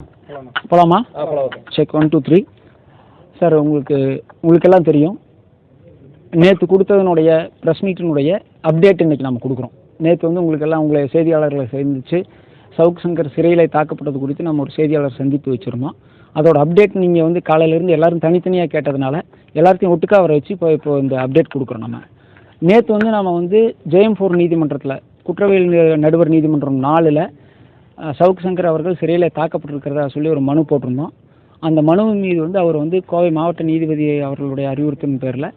போகலாமா? Check 1 2 3. Sir உங்களுக்கெல்லாம் தெரியும், நேற்று கொடுத்ததனுடைய ப்ரெஸ் மீட்டினுடைய அப்டேட் இன்றைக்கி நம்ம கொடுக்குறோம். நேற்று வந்து உங்களுக்கெல்லாம் உங்களை செய்தியாளர்களை சந்தித்து சவுக் சங்கர் சிறையில் தாக்கப்பட்டது குறித்து நம்ம ஒரு செய்தியாளர் சந்தித்து வச்சுருந்தோம். அதோட அப்டேட் நீங்கள் வந்து காலையிலேருந்து எல்லோரும் தனித்தனியாக கேட்டதுனால எல்லாத்தையும் ஒட்டுக்கா வர வச்சு இப்போ இந்த அப்டேட் கொடுக்குறோம். நேற்று வந்து நம்ம வந்து JM4 நீதிமன்றத்தில் குற்றவியல் நடுவர் நீதிமன்றம் 4ல் சவுக் சங்கர் அவர்கள் சிறையில் தாக்கப்பட்டிருக்கிறதா சொல்லி ஒரு மனு போட்டிருந்தோம். அந்த மனுவின் மீது வந்து அவர் வந்து கோவை மாவட்ட நீதிபதி அவர்களுடைய அறிவுறுத்தின் பேரில்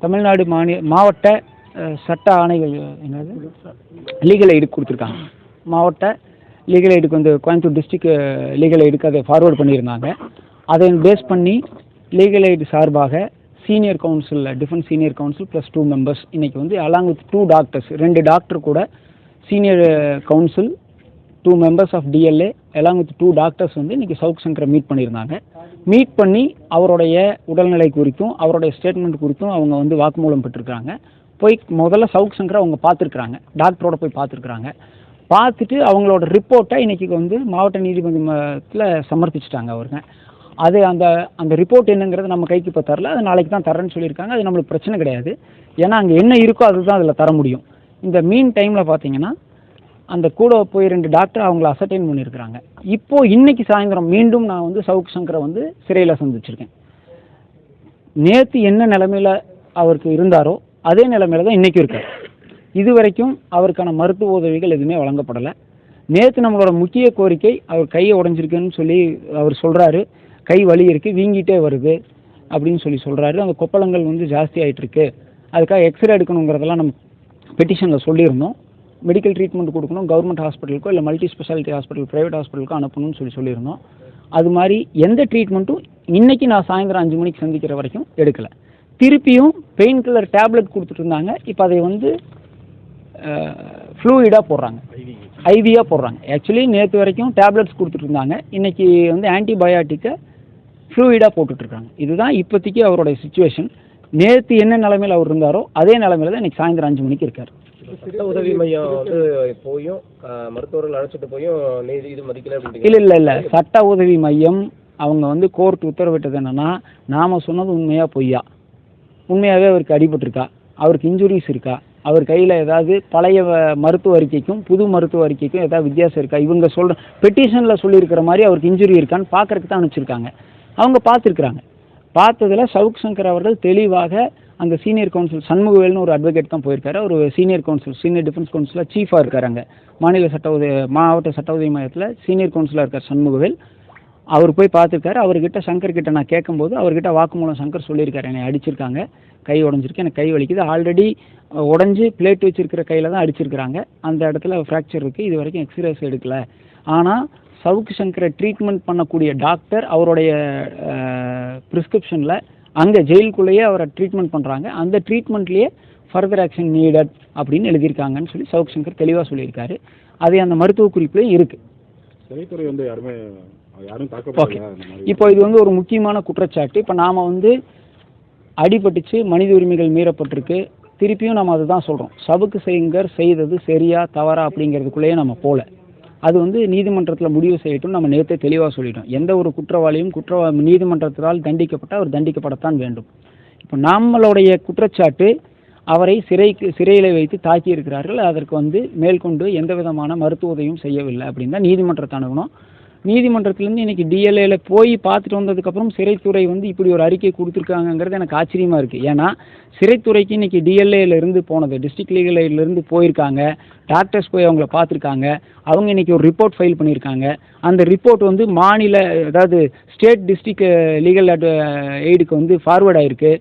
தமிழ்நாடு மாவட்ட சட்ட ஆணைகள் என்னது லீகல் எய்டு கொடுத்துருக்காங்க. மாவட்ட லீகல் எய்டுக்கு வந்து கோயம்புத்தூர் டிஸ்ட்ரிக்ட் லீகல் எய்டுக்கு அதை ஃபார்வேர்டு பண்ணியிருந்தாங்க. அதை பேஸ் பண்ணி லீகல் எய்டு சார்பாக senior counsel defence senior counsel plus 2 members இன்றைக்கி வந்து அலாங் வித் 2 டாக்டர்ஸ் 2 டாக்டர் கூட senior counsel 2 members of DLA along with 2 doctors வந்து இன்றைக்கி சவுக் சங்கரை மீட் பண்ணியிருந்தாங்க. மீட் பண்ணி அவருடைய உடல்நிலை குறித்தும் அவருடைய ஸ்டேட்மெண்ட் குறித்தும் அவங்க வந்து வாக்குமூலம் பெற்றிருக்கிறாங்க. போய் முதல்ல சவுக் சங்கரை அவங்க பார்த்துருக்குறாங்க, டாக்டரோட போய் பார்த்துருக்குறாங்க. பார்த்துட்டு அவங்களோட ரிப்போர்ட்டை இன்றைக்கி வந்து மாவட்ட நீதிமன்றத்தில் சமர்ப்பிச்சிட்டாங்க அவருங்க. அது அந்த ரிப்போர்ட் என்னங்கிறது நம்ம கைக்கு இப்போ தரல, அது நாளைக்கு தான் தரேன்னு சொல்லியிருக்காங்க. அது நம்மளுக்கு பிரச்சனை கிடையாது, ஏன்னா அங்கே என்ன இருக்கோ அதுதான் அதில் தர முடியும். இந்த மீன் டைமில் பார்த்தீங்கன்னா அந்த கூட போய் 2 டாக்டர் அவங்கள அசர்டைன் பண்ணியிருக்கிறாங்க. இப்போது இன்றைக்கி சாயந்தரம் மீண்டும் நான் வந்து சவுக் சங்கரை வந்து சிறையில் சந்திச்சிருக்கேன். நேற்று என்ன நிலைமையில் அவருக்கு இருந்தாரோ அதே நிலைமையில் தான் இன்றைக்கும் இருக்கார். இது வரைக்கும் அவருக்கான மருத்துவ உதவிகள் எதுவுமே வழங்கப்படலை. நேற்று நம்மளோட முக்கிய கோரிக்கை, அவர் கையை உடஞ்சிருக்குன்னு சொல்லி அவர் சொல்கிறாரு, கை வலி இருக்குது, வீங்கிட்டே வருது அப்படின்னு சொல்லி சொல்கிறாரு. அந்த கொப்பளங்கள் வந்து ஜாஸ்தி ஆகிட்டுருக்கு, அதுக்காக எக்ஸ்ரே எடுக்கணுங்கிறதெல்லாம் நம்ம பெட்டிஷனில் சொல்லியிருந்தோம். மெடிக்கல் ட்ரீட்மெண்ட் கொடுக்கணும், கவர்மெண்ட் ஹாஸ்பிட்டலுக்கோ இல்லை மல்டி ஸ்பெஷாலிட்டி ஹாஸ்பிட்டல் ப்ரைவேட் ஹாஸ்பிட்டலுக்கோ அனுப்பணும்னு சொல்லியிருந்தோம். அது மாதிரி எந்த ட்ரீட்மெண்ட்டும் இன்றைக்கி நான் சாயந்தரம் 5 மணிக்கு சந்திக்கிற வரைக்கும் எடுக்கலை. திருப்பியும் பெயின் கில்லர் டேப்லெட் கொடுத்துட்டு இருந்தாங்க. இப்போ அதை வந்து ஃப்ளூயிடாக போடுறாங்க, ஐவியாக போடுறாங்க. ஆக்சுவலி நேற்று வரைக்கும் டேப்லெட்ஸ் கொடுத்துட்டு இருந்தாங்க, இன்றைக்கி வந்து ஆன்டிபயோட்டிக்கை ஃப்ளூயிடாக போட்டுட்ருக்காங்க. இதுதான் இப்போதைக்கு அவருடைய சுச்சுவேஷன். நேற்று என்ன நிலைமையில் அவர் இருந்தாரோ அதே நிலைமையில் தான் இன்றைக்கி சாயந்தரம் 5 மணிக்கு இருக்கார். சட்ட உதவி மையம் வந்து போயும் மருத்துவர்கள் அழைச்சிட்டு போயும் இது மதிக்கல. இல்லை சட்ட உதவி மையம் அவங்க வந்து கோர்ட் உத்தரவிட்டது என்னென்னா, நாம் சொன்னது உண்மையாக பொய்யா, உண்மையாகவே அவருக்கு அடிபட்டிருக்கா, அவருக்கு இன்ஜுரிஸ் இருக்கா, அவர் கையில் ஏதாவது பழைய மருத்துவ அறிக்கைக்கும் புது மருத்துவ அறிக்கைக்கும் ஏதாவது வித்தியாசம் இருக்கா, இவங்க சொல்கிற பெட்டிஷனில் சொல்லியிருக்கிற மாதிரி அவருக்கு இன்ஜுரி இருக்கான்னு பார்க்குறதுக்கு தான் அனுப்பிச்சிருக்காங்க. அவங்க பார்த்துருக்குறாங்க. பார்த்ததில் சவுக் சங்கர் அவர்கள் தெளிவாக அந்த சீனியர் கவுன்சில் சண்முகவேல்னு ஒரு அட்வொகேட் தான் போயிருக்காரு. ஒரு சீனியர் கவுன்சில் சீனியர் டிஃபென்ஸ் கவுன்சிலில் சீஃபாக இருக்கார். அங்கே மாவட்ட சட்ட உதவி மையத்தில் சீனியர் கவுன்சிலாக இருக்கார் சண்முகவேல். அவர் போய் பார்த்துருக்காரு. அவர்கிட்ட சங்கர்கிட்ட நான் கேட்கும்போது அவர்கிட்ட வாக்குமூலம் சங்கர் சொல்லியிருக்காரு, என்னை அடிச்சிருக்காங்க, கை உடஞ்சிருக்கு, எனக்கு கை வலிக்குது, ஆல்ரெடி உடஞ்சி பிளேட் வச்சுருக்கிற கையில் தான் அடிச்சிருக்கிறாங்க, அந்த இடத்துல ஃப்ராக்சர் இருக்குது, இது வரைக்கும் எக்ஸ்ரேஸ் எடுக்கலை. ஆனால் சவுக் சங்கரை ட்ரீட்மெண்ட் பண்ணக்கூடிய டாக்டர் அவருடைய ப்ரிஸ்கிரிப்ஷனில் அங்கே ஜெயிலுக்குள்ளேயே அவரை ட்ரீட்மெண்ட் பண்ணுறாங்க, அந்த ட்ரீட்மெண்ட்லேயே ஃபர்தர் ஆக்ஷன் நீடட் அப்படின்னு எழுதியிருக்காங்கன்னு சொல்லி சவுக் சங்கர் தெளிவாக சொல்லியிருக்காரு. அது அந்த மருத்துவ குறிப்புலேயும் இருக்குது. சிறைத்துறை வந்து யாரும் ஓகே, இப்போ இது வந்து ஒரு முக்கியமான குற்றச்சாட்டு. இப்போ நாம் வந்து அடிபட்டுச்சு, மனித உரிமைகள் மீறப்பட்டிருக்கு, திருப்பியும் நம்ம அதுதான் சொல்கிறோம். சவுக் சங்கர் செய்தது சரியா தவறா அப்படிங்கிறதுக்குள்ளேயே நம்ம போகல. அது வந்து நீதிமன்றத்தில் முடிவு செய்யட்டும். நம்ம நேற்றே தெளிவாக சொல்லிட்டோம், எந்த ஒரு குற்றவாளியும் நீதிமன்றத்தால் தண்டிக்கப்பட்டால் அவர் தண்டிக்கப்படத்தான் வேண்டும். இப்போ நம்மளுடைய குற்றச்சாட்டு, அவரை சிறையில் வைத்து தாக்கியிருக்கிறார்கள், அதற்கு வந்து மேற்கொண்டு எந்த விதமான மருத்துவ உதவியும் செய்யவில்லை அப்படின்னு தான் நீதிமன்றத்தை அணுகணும். நீதிமன்றத்திலேருந்து இன்றைக்கி DLAல போய் பார்த்துட்டு வந்ததுக்கப்புறம் சிறைத்துறை வந்து இப்படி ஒரு அறிக்கை கொடுத்துருக்காங்கிறது எனக்கு ஆச்சரியமாக இருக்குது. ஏன்னா சிறைத்துறைக்கு இன்றைக்கி DLAலேருந்து போனது, டிஸ்ட்ரிக்ட் லீகல் எய்ட்லேருந்து போயிருக்காங்க, டாக்டர்ஸ் போய் அவங்கள பார்த்துருக்காங்க, அவங்க இன்றைக்கி ஒரு ரிப்போர்ட் ஃபைல் பண்ணியிருக்காங்க. அந்த ரிப்போர்ட் வந்து அதாவது ஸ்டேட் டிஸ்ட்ரிக்ட் லீகல் எய்டுக்கு வந்து ஃபார்வேர்ட் ஆகிருக்கு.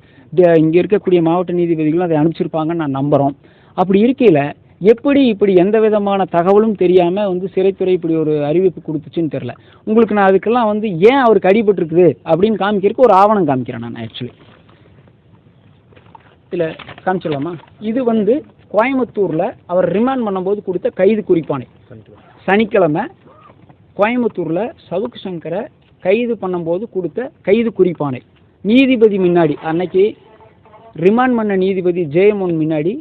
இங்கே இருக்கக்கூடிய மாவட்ட நீதிபதிகளும் அதை அனுப்பிச்சிருப்பாங்கன்னு நான் நம்புகிறோம். அப்படி இருக்கையில் இப்படி எந்த விதமான தகவலும் தெரியாமல் வந்து சிறைத்துறை இப்படி ஒரு அறிவிப்பு கொடுத்துச்சுன்னு தெரில. உங்களுக்கு நான் அதுக்கெல்லாம் வந்து ஏன் அவருக்கு அடிபட்டுருக்குது அப்படின்னு காமிக்கிறதுக்கு ஒரு ஆவணம் காமிக்கிறேன் நான். ஆக்சுவலி இல்லை காமிச்சிடலாமா? இது வந்து கோயம்புத்தூரில் அவர் ரிமாண்ட் பண்ணும்போது கொடுத்த கைது குறிப்பானை. சனிக்கிழமை கோயம்புத்தூரில் சவுக் சங்கரை கைது பண்ணும்போது கொடுத்த கைது குறிப்பானை. நீதிபதி முன்னாடி, அன்னைக்கு ரிமாண்ட் பண்ண நீதிபதி JM1 முன்னாடி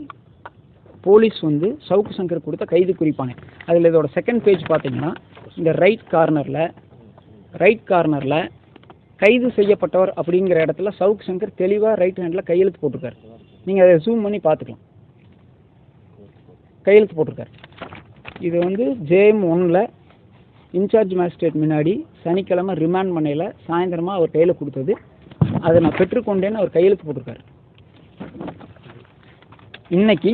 போலீஸ் வந்து சவுக் சங்கர் கொடுத்த கைது குறிப்பானே. அதில் இதோட செகண்ட் பேஜ் பார்த்தீங்கன்னா இந்த ரைட் கார்னரில் கைது செய்யப்பட்டவர் அப்படிங்கிற இடத்துல சவுக் சங்கர் தெளிவாக ரைட் ஹேண்டில் கையெழுத்து போட்டிருக்காரு. நீங்கள் அதை ஜூம் பண்ணி பார்த்துக்கலாம். கையெழுத்து போட்டிருக்காரு. இது வந்து JM 1ல் இன்சார்ஜ் மேஜிஸ்ட்ரேட் முன்னாடி சனிக்கிழமை ரிமாண்ட் பண்ணையில் சாயந்தரமாக அவர் கையில் கொடுத்தது. அதை நான் பெற்றுக்கொண்டேன்னு அவர் கையெழுத்து போட்டிருக்காரு. இன்னைக்கு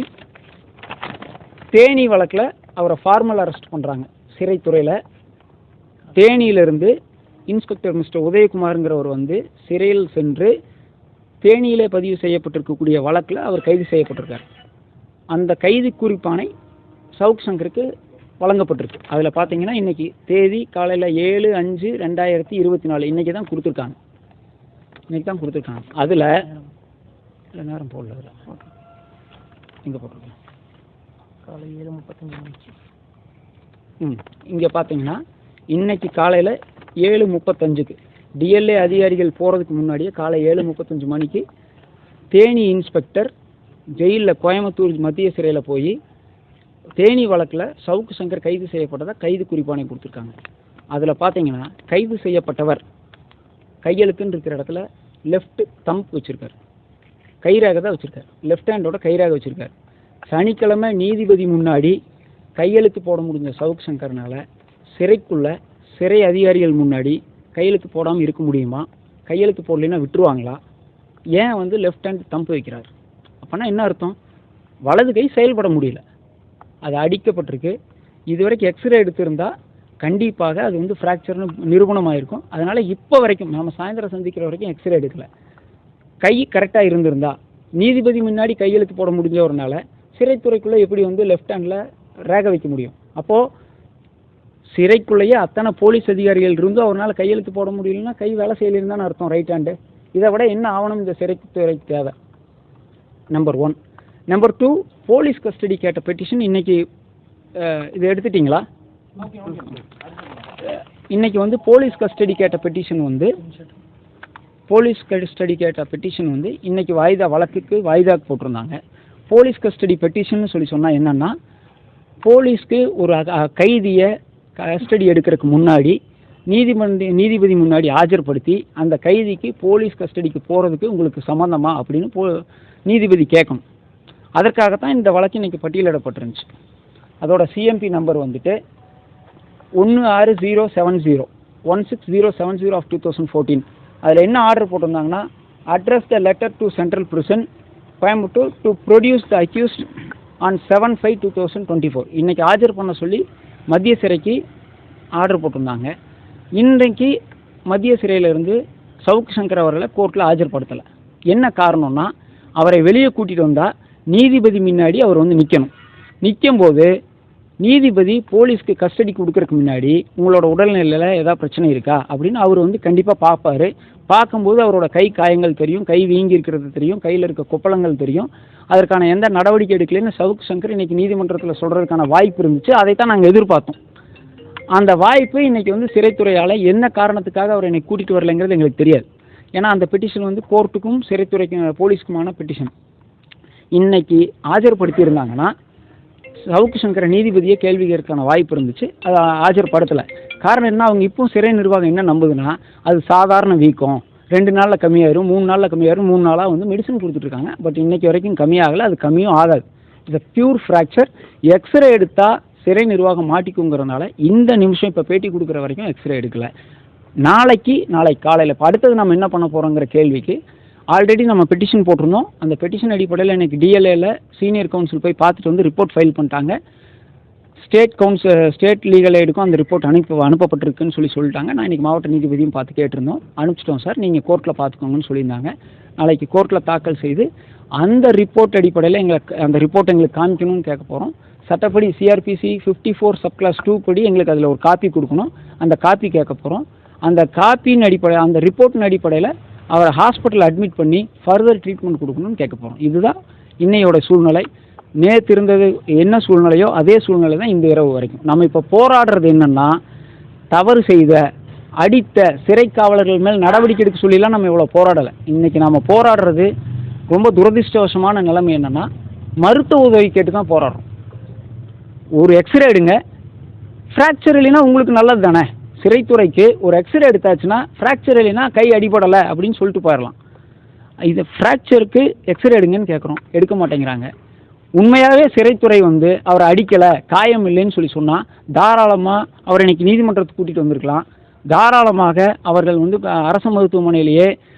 தேனி வழக்கில் அவரை ஃபார்மல் அரெஸ்ட் பண்ணுறாங்க. சிறைத்துறையில் தேனியிலிருந்து இன்ஸ்பெக்டர் மிஸ்டர் உதயகுமாருங்கிறவர் வந்து சிறையில் சென்று தேனியிலே பதிவு செய்யப்பட்டிருக்கக்கூடிய வழக்கில் அவர் கைது செய்யப்பட்டிருக்கார். அந்த கைது குறிப்பானை சவுக் சங்கருக்கு வழங்கப்பட்டிருக்கு. அதில் பார்த்தீங்கன்னா இன்றைக்கி தேதி காலையில் 7/5/2024 இன்றைக்கி தான் கொடுத்துருக்காங்க. அதில் நேரம் போடல, அதில் இங்கே போட்டிருக்கேன் காலை 7:35. இங்கே பார்த்தீங்கன்னா இன்னைக்கு காலையில் 7:35க்கு DLA அதிகாரிகள் போகிறதுக்கு முன்னாடியே காலை 7:35 மணிக்கு தேனி இன்ஸ்பெக்டர் ஜெயிலில் கோயம்புத்தூர் மத்திய சிறையில் போய் தேனி வழக்கில் சவுக்கு சங்கர் கைது செய்யப்பட்டதாக கைது குறிப்பானை கொடுத்துருக்காங்க. அதில் பார்த்தீங்கன்னா கைது செய்யப்பட்டவர் கையெழுத்துன்னு இருக்கிற இடத்துல லெஃப்ட் தம்ப் வச்சுருக்கார். கைரேகை தான் வச்சுருக்கார். லெஃப்ட் ஹேண்டோட கைரேகை வச்சுருக்கார். சனிக்கிழமை நீதிபதி முன்னாடி கையெழுத்து போட முடிஞ்ச சவுக் சங்கர்னால சிறை அதிகாரிகள் முன்னாடி கையெழுத்து போடாமல் இருக்க முடியுமா? கையெழுத்து போடலைன்னா விட்டுருவாங்களா? ஏன் வந்து லெஃப்ட் ஹேண்ட் தம்ப் வைக்கிறார்? அப்போனா என்ன அர்த்தம்? வலது கை செயல்பட முடியல, அது அடிக்கப்பட்டிருக்கு. இதுவரைக்கும் எக்ஸ்ரே எடுத்திருந்தால் கண்டிப்பாக அது வந்து ஃப்ராக்சர்னு நிரூபணமாயிருக்கும். அதனால் இப்போ வரைக்கும் நம்ம சாயந்தரம் சந்திக்கிற வரைக்கும் எக்ஸ்ரே எடுக்கலை. கை கரெக்டாக இருந்திருந்தா நீதிபதி முன்னாடி கையெழுத்து போட முடிஞ்சவர்னால சிறைத்துறைக்குள்ளே எப்படி வந்து லெஃப்ட் ஹேண்டில் ரேகை வைக்க முடியும்? அப்போது சிறைக்குள்ளேயே அத்தனை போலீஸ் அதிகாரிகள் இருந்தும் அவரால் கையெழுத்து போட முடியலன்னா கை வேலை செய்யலிருந்தான்னு அர்த்தம், ரைட் ஹேண்டு. இதை விட என்ன ஆவணம் இந்த சிறைத்துறைக்கு தேவை? நம்பர் 1. நம்பர் 2, போலீஸ் கஸ்டடி கேட்ட பெட்டிஷன் இன்னைக்கு இது எடுத்துட்டிங்களா? இன்னைக்கு வந்து போலீஸ் கஸ்டடி கேட்ட பெட்டிஷன் வந்து இன்னைக்கு வழக்குக்கு வாய்தாக்கு போட்டிருந்தாங்க. போலீஸ் கஸ்டடி பெட்டிஷன் சொல்லி சொன்னால் என்னென்னா, போலீஸ்க்கு ஒரு கைதியை கஸ்டடி எடுக்கிறதுக்கு முன்னாடி நீதிபதி முன்னாடி ஆஜர்படுத்தி அந்த கைதிக்கு போலீஸ் கஸ்டடிக்கு போகிறதுக்கு உங்களுக்கு சம்மந்தமா அப்படின்னு நீதிபதி கேட்கணும். அதற்காகத்தான் இந்த வழக்கு இன்றைக்கி பட்டியலிடப்பட்டிருந்துச்சு. அதோட CMP நம்பர் வந்துட்டு 16070 ஆஃப் 2014. அதில் என்ன ஆர்டர் போட்டிருந்தாங்கன்னா, address the letter to central prison Coimbatore to produce the accused on 7/5/2024. இன்றைக்கி ஆஜர் பண்ண சொல்லி மத்திய சிறைக்கு ஆர்டர் போட்டிருந்தாங்க. இன்றைக்கு மத்திய சிறையிலிருந்து சவுக் சங்கர் அவர்களை கோர்ட்டில் ஆஜர்படுத்தலை. என்ன காரணம்னா, அவரை வெளியே கூட்டிகிட்டு வந்தால் நீதிபதி முன்னாடி அவர் வந்து நிற்கும்போது நீதிபதி போலீஸ்க்கு கஸ்டடி கொடுக்கறதுக்கு முன்னாடி உங்களோட உடல்நிலையில் ஏதாவது பிரச்சனை இருக்கா அப்படின்னு அவர் வந்து கண்டிப்பாக பார்ப்பார். பார்க்கும்போது அவரோட கை காயங்கள் தெரியும், கை வீங்கி இருக்கிறது தெரியும், கையில் இருக்க கொப்பளங்கள் தெரியும். அதற்கான எந்த நடவடிக்கை எடுக்கலைன்னு சவுக் சங்கர் இன்றைக்கி நீதிமன்றத்தில் சொல்கிறதுக்கான வாய்ப்பு இருந்துச்சு. அதைத்தான் நாங்கள் எதிர்பார்த்தோம். அந்த வாய்ப்பு இன்றைக்கி வந்து சிறைத்துறையால் என்ன காரணத்துக்காக அவர் என்னை கூட்டிகிட்டு வரலைங்கிறது எங்களுக்கு தெரியாது. ஏன்னா அந்த பெட்டிஷன் வந்து கோர்ட்டுக்கும் சிறைத்துறைக்கும் போலீஸ்க்குமான பெட்டிஷன். இன்றைக்கி ஆஜர்படுத்தியிருந்தாங்கன்னா சவுக்கு சங்கர நீதிபதியை கேள்வி கேட்கறதுக்கான வாய்ப்பு இருந்துச்சு. அதை ஆஜர்படுத்தலை. காரணம் என்ன, அவங்க இப்போ சிறை நிர்வாகம் என்ன நம்புதுன்னா, அது சாதாரண வீக்கம், 2 நாளில் கம்மியாயிரும், 3 நாளில் கம்மியாயிரும், 3 நாளாக வந்து மெடிசன் கொடுத்துட்ருக்காங்க. பட் இன்றைக்கி வரைக்கும் கம்மியாகலை, அது கம்மியும் ஆகாது. It's pure fracture. எக்ஸ்ரே எடுத்தால் சிறை நிர்வாகம் மாட்டிக்குங்கிறதுனால இந்த நிமிஷம் இப்போ பேட்டி கொடுக்குற வரைக்கும் எக்ஸ்ரே எடுக்கலை. நாளைக்கு காலையில் இப்போ அடுத்தது நம்ம என்ன பண்ண போகிறோங்கிற கேள்விக்கு ஆல்ரெடி நம்ம பெட்டிஷன் போட்டிருந்தோம். அந்த பெட்டிஷன் அடிப்படையில் எனக்கு DLAல சீனியர் கவுன்சில் போய் பார்த்துட்டு வந்து ரிப்போர்ட் ஃபைல் பண்ணிட்டாங்க. ஸ்டேட் லீகல் எய்டுக்கும் அந்த ரிப்போர்ட் அனுப்பப்பட்டிருக்குன்னு சொல்லிட்டாங்க. நான் இன்றைக்கி மாவட்ட நீதிபதியும் பார்த்து கேட்டிருந்தோம். அனுப்பிச்சிட்டோம் சார், நீங்கள் கோர்ட்டில் பார்த்துக்கோங்கன்னு சொல்லியிருந்தாங்க. நாளைக்கு கோர்ட்டில் தாக்கல் செய்து அந்த ரிப்போர்ட் அடிப்படையில் அந்த ரிப்போர்ட் எங்களுக்கு காமிக்கணும்னு கேட்க போகிறோம். சட்டப்படி CRPC 54 சப்கிளாஸ் 2 படி எங்களுக்கு அதில் ஒரு காப்பி கொடுக்கணும். அந்த காப்பி கேட்க போகிறோம். அந்த காப்பின் அடிப்படையில், அந்த ரிப்போர்ட்டின் அடிப்படையில் அவரை ஹாஸ்பிட்டல் அட்மிட் பண்ணி ஃபர்தர் ட்ரீட்மெண்ட் கொடுக்கணும்னு கேட்க போகிறோம். இதுதான் இன்னையோட சூழ்நிலை. நேற்று இருந்தது என்ன சூழ்நிலையோ அதே சூழ்நிலை தான் இந்த இரவு வரைக்கும். நம்ம இப்போ போராடுறது என்னென்னா, தவறு செய்த அடித்த சிறை காவலர்கள் மேல் நடவடிக்கை எடுக்க சொல்லிலாம் நம்ம இவ்வளோ போராடலை. இன்றைக்கி நம்ம போராடுறது ரொம்ப துரதிர்ஷ்டவசமான நிலைமை என்னென்னா, மருத்துவ உதவி கேட்டு தான் போராடுறோம். ஒரு எக்ஸ்ரே எடுங்க, ஃப்ராக்சர் இல்லைன்னா உங்களுக்கு நல்லது தானே. சிறைத்துறைக்கு ஒரு எக்ஸ்ரே எடுத்தாச்சுன்னா ஃப்ராக்சர் இல்லைன்னா கை அடிபடலை அப்படின்னு சொல்லிட்டு போயிடலாம். இது ஃப்ராக்சருக்கு எக்ஸ்ரே எடுங்கன்னு கேட்குறோம், எடுக்க மாட்டேங்கிறாங்க. உண்மையாகவே சிறைத்துறை வந்து அவரை அடிக்கலை, காயம் இல்லைன்னு சொல்லி சொன்னால் தாராளமாக அவரை இன்னைக்கு நீதிமன்றத்துக்கு கூட்டிகிட்டு வந்திருக்கலாம். தாராளமாக அவர்கள் வந்து அரசு மருத்துவமனையிலேயே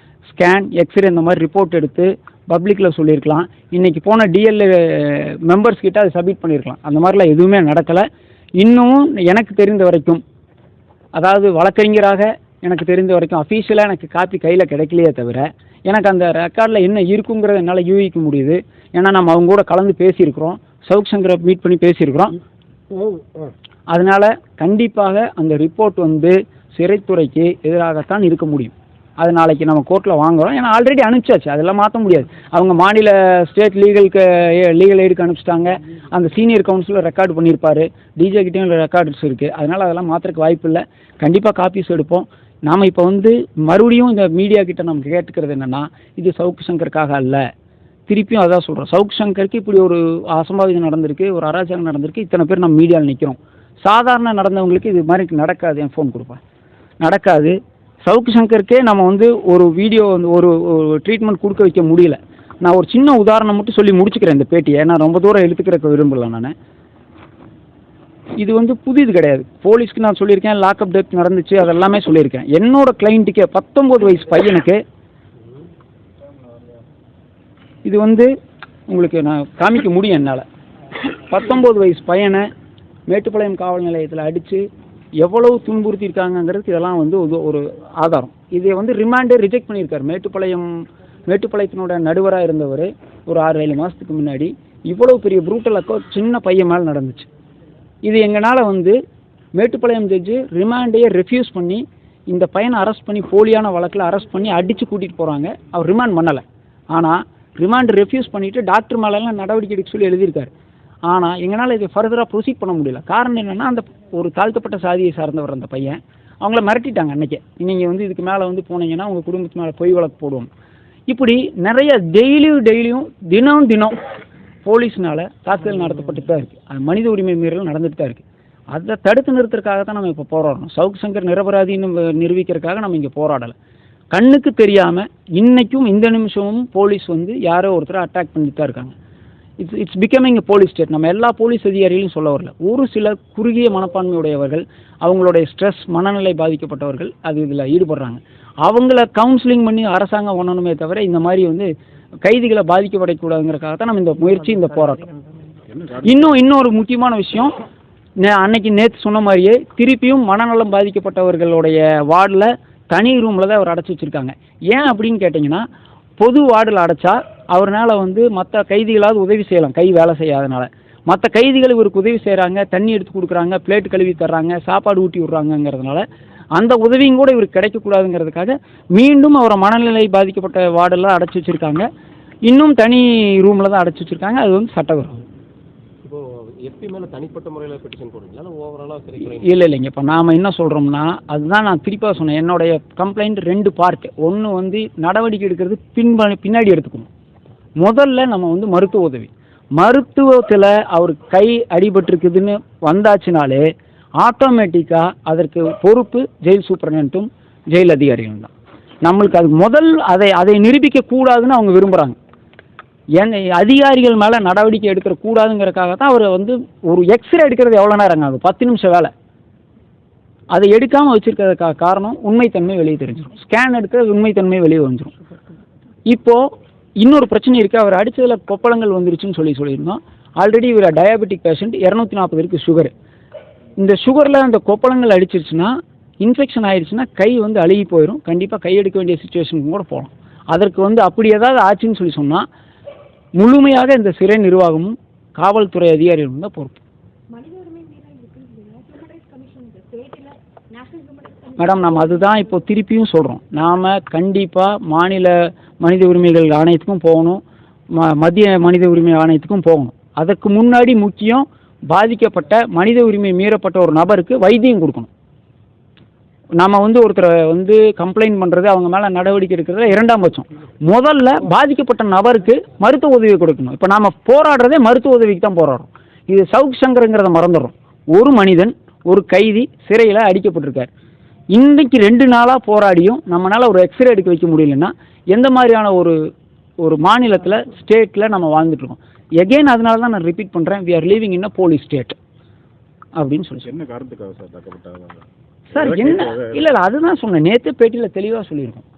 ஸ்கேன், எக்ஸ்ரே இந்த மாதிரி ரிப்போர்ட் எடுத்து பப்ளிக்கில் சொல்லியிருக்கலாம். இன்றைக்கி போன டிஎல்ஏ மெம்பர்ஸ் கிட்ட அதை சப்மிட் பண்ணியிருக்கலாம். அந்த மாதிரிலாம் எதுவுமே நடக்கலை. இன்னமும் எனக்கு தெரிந்த வரைக்கும், அதாவது வழக்கறிஞராக எனக்கு தெரிந்த வரைக்கும் அஃபீஷியலாக எனக்கு காப்பி கையில் கிடைக்கலையே தவிர எனக்கு அந்த ரெக்கார்டில் என்ன இருக்குங்கிறத என்னால் யூகிக்க முடியுது. ஏன்னா நம்ம அவங்க கூட கலந்து பேசியிருக்கிறோம், சவுக் சங்கரை மீட் பண்ணி பேசியிருக்கிறோம். அதனால் கண்டிப்பாக அந்த ரிப்போர்ட் வந்து சிறைத்துறைக்கு எதிராகத்தான் இருக்க முடியும். அது நாளைக்கு நம்ம கோர்ட்டில் வாங்குகிறோம். ஏன்னா ஆல்ரெடி அனுப்பிச்சாச்சு, அதெல்லாம் மாற்ற முடியாது. அவங்க மாநில ஸ்டேட் லீகல் எய்டுக்கு அனுப்பிச்சிட்டாங்க. அந்த சீனியர் கவுன்சிலர் ரெக்கார்டு பண்ணியிருப்பார், டிஜே கிட்டேயும் ரெக்கார்ட்ஸ் இருக்குது. அதனால் அதெல்லாம் மாற்றுறதுக்கு வாய்ப்பு இல்லை. கண்டிப்பாக காப்பீஸ் எடுப்போம். நாம் இப்போ வந்து மறுபடியும் இந்த மீடியா கிட்ட நம்ம கேட்டுக்கிறது என்னென்னா, இது சவுக் சங்கருக்காக அல்ல. திருப்பியும் அதான் சொல்கிறோம், சவுக் சங்கருக்கு இப்படி ஒரு அசம்பாவிதம் நடந்திருக்கு, ஒரு அராஜகம் நடந்திருக்கு, இத்தனை பேர் நம்ம மீடியாவில் நிற்கிறோம். சாதாரண நடந்தவங்களுக்கு இது மாதிரி நடக்காது. என் ஃபோன் கொடுப்பேன், நடக்காது. சவுக் சங்கருக்கே நம்ம வந்து ஒரு வீடியோ வந்து ஒரு ட்ரீட்மெண்ட் கொடுக்க வைக்க முடியல. நான் ஒரு சின்ன உதாரணம் மட்டும் சொல்லி முடிச்சுக்கிறேன் இந்த பேட்டியை. நான் ரொம்ப தூரம் எடுத்துக்கிறக்க விரும்பல. நான் இது வந்து புதிது கிடையாது. போலீஸ்க்கு நான் சொல்லியிருக்கேன், லாக்அப் டெத் நடந்துச்சு, அதெல்லாமே சொல்லியிருக்கேன். என்னோட கிளைண்ட்டுக்கே 19 வயசு பையனுக்கு இது வந்து உங்களுக்கு நான் காமிக்க முடியும் என்னால். 19 வயசு பையனை மேட்டுப்பாளையம் காவல் நிலையத்தில் அடித்து எவ்வளவு துன்புறுத்தியிருக்காங்கிறதுக்கு இதெல்லாம் வந்து ஒரு ஆதாரம். இதை வந்து ரிமாண்டே ரிஜெக்ட் பண்ணியிருக்காரு. மேட்டுப்பாளையத்தினோட நடுவராக இருந்தவர் ஒரு 6-7 மாதத்துக்கு முன்னாடி இவ்வளோ பெரிய ப்ரூட்டல் சின்ன பையன் மேலே நடந்துச்சு. இது எங்களால் வந்து மேட்டுப்பாளையம் ஜட்ஜு ரிமாண்டையே ரெஃப்யூஸ் பண்ணி இந்த பையனை அரெஸ்ட் பண்ணி போலியான வழக்கில் அரெஸ்ட் பண்ணி அடித்து கூட்டிகிட்டு போகிறாங்க. அவர் ரிமாண்ட் பண்ணலை. ஆனால் ரிமாண்ட் ரெஃப்யூஸ் பண்ணிவிட்டு டாக்டர் மேலெல்லாம் நடவடிக்கை எடுக்க சொல்லி எழுதியிருக்காரு. ஆனால் எங்களால் இதை ஃபர்தராக ப்ரொசீட் பண்ண முடியல. காரணம் என்னென்னா, அந்த ஒரு தாழ்த்தப்பட்ட சாதியை சார்ந்தவர் அந்த பையன். அவங்கள மிரட்டிட்டாங்க அன்றைக்கே, நீங்கள் வந்து இதுக்கு மேலே வந்து போனீங்கன்னா உங்கள் குடும்பத்து மேலே பொய் வழக்கு போடுவோம். இப்படி நிறைய டெய்லியும் தினம் போலீஸ்னால் தாக்குதல் நடத்தப்பட்டு தான் இருக்குது. அது மனித உரிமை மீறல் நடந்துட்டு தான் இருக்குது. அதை தடுத்து நிறுத்துறதுக்காக தான் நம்ம இப்போ போராடணும். சவுக் சங்கர் நிரபராதின்னு நிரூபிக்கிறதுக்காக நம்ம இங்கே போராடலை. கண்ணுக்கு தெரியாமல் இன்றைக்கும் இந்த நிமிஷமும் போலீஸ் வந்து யாரோ ஒருத்தரை அட்டாக் பண்ணிட்டு தான் இருக்காங்க. It's becoming a police state. நம்ம எல்லா போலீஸ் அதிகாரிகளையும் சொல்ல வரல. ஒரு சில குறுகிய மனப்பான்மையுடையவர்கள், அவங்களுடைய ஸ்ட்ரெஸ், மனநிலை பாதிக்கப்பட்டவர்கள் அது இதில் ஈடுபடுறாங்க. அவங்கள கவுன்சிலிங் பண்ணி அரசாங்கம் பண்ணணுமே தவிர இந்த மாதிரி வந்து கைதிகளை பாதிக்கப்படக்கூடாதுங்கிறதுக்காக தான் நம்ம இந்த முயற்சி, இந்த போராட்டம். இன்னொரு முக்கியமான விஷயம், நேற்று சொன்ன மாதிரியே திருப்பியும் மனநலம் பாதிக்கப்பட்டவர்களுடைய வார்டில் தனி ரூமில் தான் அவர் அடைச்சி வச்சுருக்காங்க. ஏன் அப்படின்னு கேட்டிங்கன்னா, பொது வார்டில் அடைச்சா அவர்னால வந்து மற்ற கைதிகளாவது உதவி செய்யலாம், கை வேலை செய்யாதனால. மற்ற கைதிகள் இவருக்கு உதவி செய்கிறாங்க, தண்ணி எடுத்து கொடுக்குறாங்க, பிளேட் கழுவி தர்றாங்க, சாப்பாடு ஊட்டி விட்றாங்கங்கிறதுனால அந்த உதவியும் கூட இவருக்கு கிடைக்கக்கூடாதுங்கிறதுக்காக மீண்டும் அவரை மனநிலை பாதிக்கப்பட்ட வார்டெல்லாம் அடைச்சி வச்சுருக்காங்க. இன்னும் தனி ரூமில் தான் அடைச்சி வச்சுருக்காங்க. அது வந்து சட்டவிரோதம். எஸ்பி மேலே தனிப்பட்ட முறையில் பெட்டிஷன் போடுறீங்களா, ஓவராலாக? இல்லைங்க. இப்போ நாம் என்ன சொல்கிறோம்னா, அதுதான் நான் திருப்பா சொன்னேன். என்னுடைய கம்ப்ளைண்ட் 2 பார்ட். ஒன்று வந்து நடவடிக்கை எடுக்கிறது பின்னாடி எடுத்துக்கணும். முதல்ல நம்ம வந்து மருத்துவ உதவி, மருத்துவத்தில் அவருக்கு கை அடிபட்டிருக்குதுன்னு வந்தாச்சுனாலே ஆட்டோமேட்டிக்காக அதற்கு பொறுப்பு ஜெயில் சூப்பரண்டும் ஜெயில் அதிகாரிகள் தான். நம்மளுக்கு அது முதல் அதை நிரூபிக்கக்கூடாதுன்னு அவங்க விரும்புகிறாங்க. அதிகாரிகள் மேலே நடவடிக்கை எடுக்கக்கூடாதுங்கிறதுக்காக தான் அவர் வந்து ஒரு எக்ஸ்ரே எடுக்கிறது எவ்வளோ நேரம் ஆகும்? 10 நிமிஷம் வேலை. அதை எடுக்காமல் வச்சுருக்கிறதுக்காக காரணம் உண்மைத்தன்மை வெளியே தெரிஞ்சிடும். ஸ்கேன் எடுக்கிறது உண்மைத்தன்மை வெளியே வந்துடும். இப்போது இன்னொரு பிரச்சனை இருக்குது. அவர் அடித்ததில் கொப்பளங்கள் வந்துருச்சுன்னு சொல்லியிருந்தோம். ஆல்ரெடி இவர் டயாபெட்டிக் பேஷண்ட், 240 இருக்குது சுகரு. இந்த சுகரில் அந்த கொப்பளங்கள் அடிச்சிருச்சுன்னா, இன்ஃபெக்ஷன் ஆயிடுச்சுன்னா கை வந்து அழுகி போயிடும். கண்டிப்பாக கை எடுக்க வேண்டிய சுச்சுவேஷனுக்கு கூட போகலாம். அதற்கு வந்து அப்படி ஏதாவது ஆச்சுன்னு சொன்னால் முழுமையாக இந்த சிறை நிர்வாகமும் காவல்துறை அதிகாரிகளும் தான் பொறுப்பு. மேடம், நம்ம அதுதான் இப்போ திருப்பியும் சொல்கிறோம். நாம் கண்டிப்பாக மாநில மனித உரிமைகள் ஆணையத்துக்கும் போகணும், மத்திய மனித உரிமை ஆணையத்துக்கும் போகணும். அதுக்கு முன்னாடி முக்கியம், பாதிக்கப்பட்ட மனித உரிமை மீறப்பட்ட ஒரு நபருக்கு வைத்தியம் கொடுக்கணும். நம்ம வந்து ஒருத்தரை வந்து கம்ப்ளைண்ட் பண்ணுறது, அவங்க மேலே நடவடிக்கை எடுக்கிறதுல 2ஆம் பட்சம். முதல்ல பாதிக்கப்பட்ட நபருக்கு மருத்துவ உதவி கொடுக்கணும். இப்போ நாம் போராடுறதே மருத்துவ உதவிக்கு தான் போராடுறோம். இது சவுக் சங்கருங்கிறத மறந்துடுறோம். ஒரு மனிதன் ஒரு கைதி சிறையில் அடிக்கப்பட்டிருக்கார். இன்றைக்கு 2 நாளாக போராடியும் நம்மளால் ஒரு எக்ஸ்ரே எடுக்க வைக்க முடியலன்னா எந்த மாதிரியான ஒரு மாநிலத்தில் ஸ்டேட்டில் நம்ம வாழ்ந்துட்டுருக்கோம். எகெயின் அதனால தான் நான் ரிப்பீட் பண்ணுறேன், we are living in a police state அப்படின்னு சொல்லி. என்ன காரணத்துக்காக சார் தாக்கப்பட்டாங்க சார் என்ன இல்லை அதுதான் சொன்னேன், நேற்று பேட்டியில் தெளிவாக சொல்லியிருக்கோம்.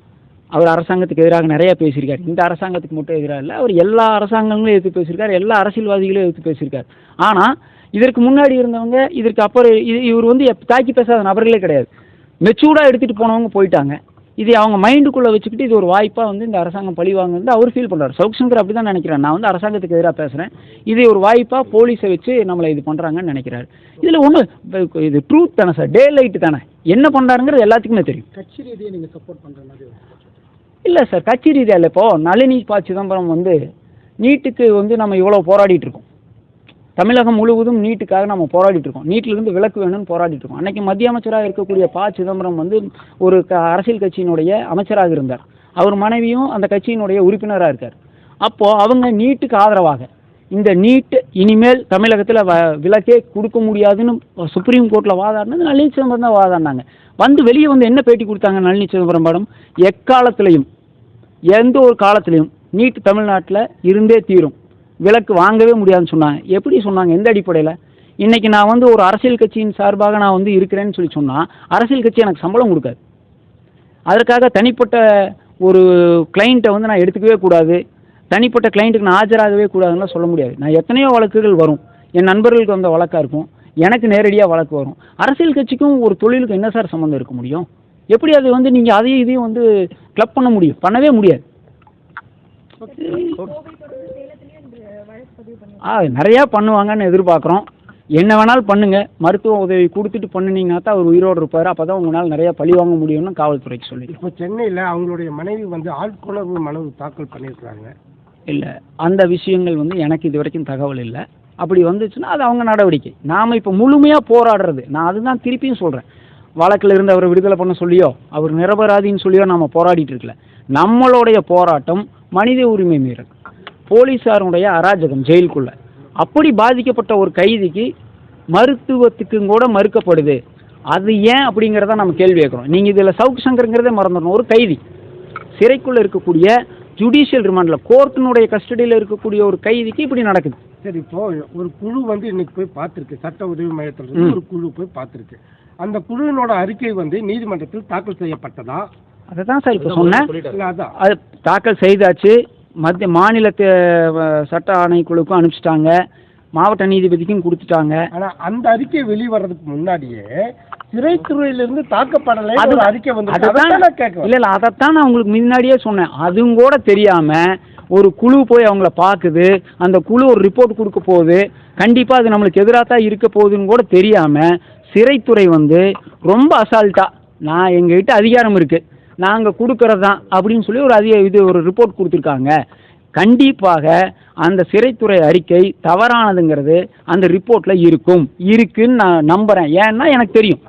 அவர் அரசாங்கத்துக்கு எதிராக நிறையா பேசியிருக்கார். இந்த அரசாங்கத்துக்கு மட்டும் எதிராக இல்லை, அவர் எல்லா அரசாங்கங்களும் எதிர்த்து பேசியிருக்கார், எல்லா அரசியல்வாதிகளும் எதிர்த்து பேசியிருக்கார். ஆனால் இதற்கு முன்னாடி இருந்தவங்க, இதற்கு அப்புறம் இவர் வந்து தாக்கி பேசாத நபர்களே கிடையாது. மெச்சூர்டாக எடுத்துகிட்டு போனவங்க போயிட்டாங்க. இது அவங்க மைண்டுக்குள்ளே வச்சுக்கிட்டு இது ஒரு வாய்ப்பாக வந்து இந்த அரசாங்கம் பழிவாங்க அவர் ஃபீல் பண்ணுறாரு. சவுக் சங்கர் அப்படி தான் நினைக்கிறேன். நான் வந்து அரசாங்கத்துக்கு எதிராக பேசுகிறேன், இது ஒரு வாய்ப்பாக போலீஸை வச்சு நம்மளை இது பண்ணுறாங்கன்னு நினைக்கிறாரு. இதில் ஒன்று இது ட்ரூத் தானே சார், டே லைட்டு தானே, என்ன பண்ணுறாருங்கிறது எல்லாத்துக்குமே தெரியும். கட்சி ரீதியை நீங்கள் சப்போர்ட் பண்ணுற மாதிரி இல்லை சார், கட்சி ரீதியாக இல்லை. இப்போது நளினி ப. சிதம்பரம் வந்து நீட்டுக்கு வந்து நம்ம இவ்வளோ போராடிட்டு இருக்கோம், தமிழகம் முழுவதும் நீட்டுக்காக நம்ம போராடிட்டு இருக்கோம், நீட்டிலிருந்து விலக்கு வேணும்னு போராடிட்டு இருக்கோம். அன்றைக்கி மத்திய அமைச்சராக இருக்கக்கூடிய ப. சிதம்பரம் வந்து ஒரு அரசியல் கட்சியினுடைய அமைச்சராக இருந்தார். அவர் மனைவியும் அந்த கட்சியினுடைய உறுப்பினராக இருக்கார். அப்போது அவங்க நீட்டுக்கு ஆதரவாக இந்த நீட்டு இனிமேல் தமிழகத்தில் விலக்கே கொடுக்க முடியாதுன்னு சுப்ரீம் கோர்ட்டில் வாதாடினது நளினி சிதம்பரம் தான் வாதாடினாங்க. வந்து வெளியே வந்து என்ன பேட்டி கொடுத்தாங்க நளினி சிதம்பரம் மேடம், எக்காலத்திலையும் எந்த ஒரு காலத்திலையும் நீட் தமிழ்நாட்டில் இருந்தே தீரும், விலக்கு வாங்கவே முடியாதுன்னு சொன்னாங்க. எப்படி சொன்னாங்க, எந்த அடிப்படையில்? இன்றைக்கி நான் வந்து ஒரு அரசியல் கட்சியின் சார்பாக நான் வந்து இருக்கிறேன்னு சொல்லி சொன்னால் அரசியல் கட்சி எனக்கு சம்பளம் கொடுக்காது, அதற்காக தனிப்பட்ட ஒரு கிளைண்ட்டை வந்து நான் எடுத்துக்கவே கூடாது, தனிப்பட்ட கிளைண்ட்டுக்கு நான் ஆஜராகவே கூடாதுன்னு சொல்ல முடியாது. நான் எத்தனையோ வழக்குகள் வரும், என் நண்பர்களுக்கு வந்த வழக்காக இருக்கும், எனக்கு நேரடியாக வழக்கு வரும். அரசியல் கட்சிக்கும் ஒரு தொழிலுக்கு என்ன சார் சம்மந்தம் இருக்க முடியும்? எப்படி அது வந்து நீங்கள் அதையும் இதையும் வந்து கிளப் பண்ண முடியும்? பண்ணவே முடியாது. நிறையா பண்ணுவாங்கன்னு எதிர்பார்க்குறோம். என்ன வேணாலும் பண்ணுங்கள், மருத்துவ உதவி கொடுத்துட்டு பண்ணினீங்கன்னா தான் அவர் உயிரோடு இருப்பார், அப்போ தான் உங்களால் நிறையா பழி வாங்க முடியும்னு காவல்துறைக்கு சொல்லி. இப்போ சென்னையில் அவங்களுடைய மனைவி வந்து ஆட்கொணர்வு மனு தாக்கல் பண்ணியிருக்கிறாங்க. இல்லை, அந்த விஷயங்கள் வந்து எனக்கு இது வரைக்கும் தகவல் இல்லை. அப்படி வந்துச்சுன்னா அது அவங்க நடவடிக்கை. நாம் இப்போ முழுமையாக போராடுறது, நான் அதுதான் திருப்பியும் சொல்கிறேன், வழக்கில் இருந்து அவரை விடுதலை பண்ண சொல்லியோ அவர் நிரபராதின்னு சொல்லியோ நம்ம போராடிட்டு இருக்கல. நம்மளுடைய போராட்டம் மனித உரிமை மீறல், போலீஸாருடைய அராஜகம் ஜெயிலுக்குள்ள. அப்படி பாதிக்கப்பட்ட ஒரு கைதிக்கு மருத்துவத்துக்கும் கூட மறுக்கப்படுது, அது ஏன் அப்படிங்கிறத நம்ம கேள்வி கேட்குறோம். நீங்கள் இதில் சவுக் சங்கருங்கிறதே மறந்துடணும். ஒரு கைதி சிறைக்குள்ளே இருக்கக்கூடிய ஜுடிஷியல் ரிமாண்டில் கோர்ட்டினுடைய கஸ்டடியில் இருக்கக்கூடிய ஒரு கைதிக்கு இப்படி நடக்குது. சரி, இப்போ ஒரு குழு வந்து இன்னைக்கு போய் பார்த்துருக்கு, சட்ட உதவி மையத்தில் ஒரு குழு போய் பார்த்துருக்கு. அந்த குழுவினோட அறிக்கை வந்து நீதிமன்றத்தில் தாக்கல் செய்யப்பட்டதா? அதை தான் சார் இப்போ சொன்னேன், அதான் அது தாக்கல் செய்தாச்சு. மாநில சட்ட ஆணைக்குழுக்கும் அனுப்பிச்சிட்டாங்க, மாவட்ட நீதிபதிக்கும் கொடுத்துட்டாங்க. ஆனால் அந்த அறிக்கை வெளிவரதுக்கு முன்னாடியே சிறைத்துறையிலிருந்து தாக்கப்படலை அறிக்கை வந்து இல்லை, அதைத்தான் நான் உங்களுக்கு முன்னாடியே சொன்னேன். அதுவும் கூட தெரியாமல் ஒரு குழு போய் அவங்கள பார்க்குது, அந்த குழு ஒரு ரிப்போர்ட் கொடுக்க போகுது, கண்டிப்பாக அது நம்மளுக்கு எதிராக தான் இருக்க போகுதுன்னு கூட தெரியாமல் சிறைத்துறை வந்து ரொம்ப அசால்ட்டாக நான் எங்ககிட்ட அதிகாரம் இருக்குது, நாங்கள் கொடுக்கறது தான் அப்படின்னு சொல்லி ஒரு ரிப்போர்ட் கொடுத்துருக்காங்க. கண்டிப்பாக அந்த சிறைத்துறை அறிக்கை தவறானதுங்கிறது அந்த ரிப்போர்ட்டில் இருக்குன்னு நான் நம்புகிறேன். ஏன்னா எனக்கு தெரியும்.